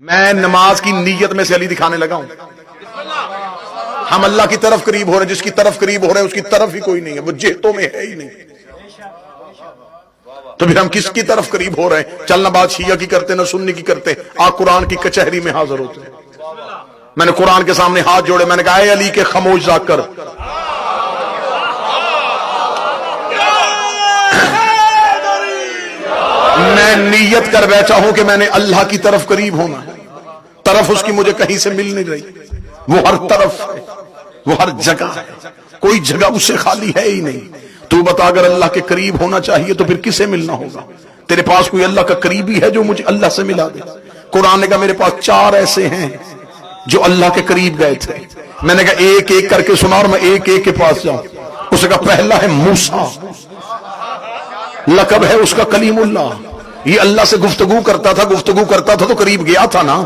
میں نماز کی نیت میں سے علی دکھانے لگا ہوں. ہم اللہ کی طرف قریب ہو رہے ہیں، جس کی طرف قریب ہو رہے ہیں اس کی طرف ہی کوئی نہیں ہے، وہ جہتوں میں ہے ہی نہیں. تو پھر ہم کس کی طرف قریب ہو رہے ہیں؟ چلنا بات شیعہ کی کرتے نہ سنی کی کرتے، آپ قرآن کی کچہری میں حاضر ہوتے ہیں. میں نے قرآن کے سامنے ہاتھ جوڑے، میں نے کہا اے علی کے خاموش ذاکر، میں نیت کر بیٹھا ہوں کہ میں نے اللہ کی طرف قریب ہونا ہے. طرف اس کی مجھے کہیں سے مل نہیں رہی، وہ ہر طرف ہے، وہ ہر جگہ ہے، کوئی جگہ اس سے خالی ہے ہی نہیں. تو بتا اگر اللہ کے قریب ہونا چاہیے تو پھر کسے ملنا ہوگا؟ تیرے پاس کوئی اللہ کا قریبی ہے جو مجھے اللہ سے ملا دے؟ قرآن نے کہا میرے پاس 4 ایسے ہیں جو اللہ کے قریب گئے تھے. میں نے کہا ایک ایک کر کے سنا اور میں ایک ایک کے پاس جاؤں. اس نے کہا پہلا ہے موسیٰ، لقب ہے اس کا کلیم اللہ. یہ اللہ سے گفتگو کرتا تھا تو قریب گیا تھا نا.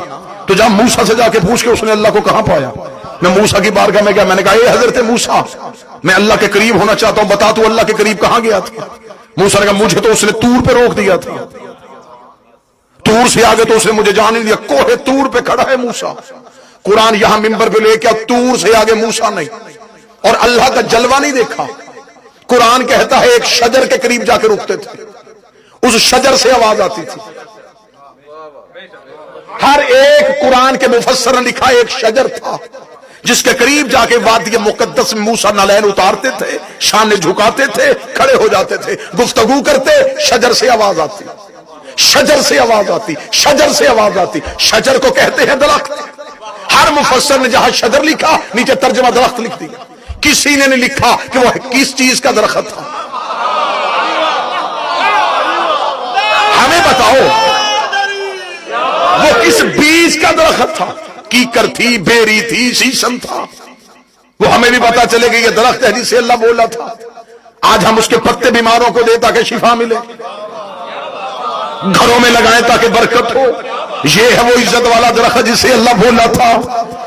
تو جب موسیٰ سے جا کے پوچھ کے اس نے اللہ کو کہاں پایا؟ میں موسیٰ کی بارگاہ میں گیا، میں نے کہا اے حضرت موسیٰ، میں اللہ کے قریب ہونا چاہتا ہوں، بتا تو اللہ کے قریب کہاں گیا تھا؟ موسیٰ نے کہا مجھے تو اس نے طور پہ روک دیا تھا، طور سے آگے تو اس نے مجھے جانے نہیں دیا. کوہ طور پہ کھڑا ہے موسیٰ. قرآن یہاں منبر پہ لے کے طور سے آگے موسیٰ نہیں، اور اللہ کا جلوہ نہیں دیکھا. قرآن کہتا ہے ایک شجر کے قریب جا کے رکتے تھے، اس شجر سے آواز آتی تھی. ہر ایک قرآن کے مفسر نے لکھا ایک شجر تھا جس کے قریب جا کے وادی مقدس میں موسیٰ نالین اتارتے تھے، شانے جھکاتے تھے، کھڑے ہو جاتے تھے، گفتگو کرتے، شجر سے آواز آتی، شجر سے آواز آتی، شجر سے آواز آتی. شجر کو کہتے ہیں درخت. ہر مفسر نے جہاں شجر لکھا نیچے ترجمہ درخت لکھ دیا. کسی نے نہیں لکھا کہ وہ کس چیز کا درخت تھا. ہمیں بتاؤ وہ کس بیج کا درخت تھا؟ کیکر تھی، بیری تھی، شیشم تھا؟ وہ ہمیں بھی پتا چلے گا یہ درخت ہے جس سے اللہ بولا تھا. آج ہم اس کے پتے بیماروں کو دیں تاکہ شفا ملے، گھروں میں لگائیں تاکہ برکت ہو. یہ ہے وہ عزت والا درخت جس سے اللہ بولا تھا.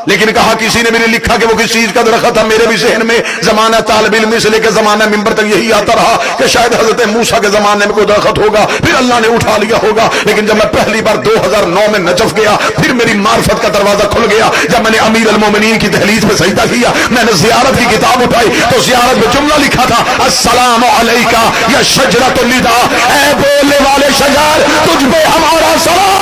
لیکن کہا کسی نے بھی نہیں لکھا کہ وہ کس چیز کا درخت تھا. میرے بھی ذہن میں زمانہ طالب علم سے لے کے زمانہ منبر تک یہی آتا رہا کہ شاید حضرت موسیٰ کے زمانے میں کوئی درخت ہوگا، پھر اللہ نے اٹھا لیا ہوگا. لیکن جب میں پہلی بار 2009 میں نجف گیا، پھر میری معرفت کا دروازہ کھل گیا. جب میں نے امیر المومنین کی دہلیز پہ سجدہ کیا، میں نے زیارت کی کتاب اٹھائی تو زیارت میں جملہ لکھا تھا السلام علیکہ یا شجرۃ النداء، اے بولنے والے شجر تجھ پہ ہمارا سلام.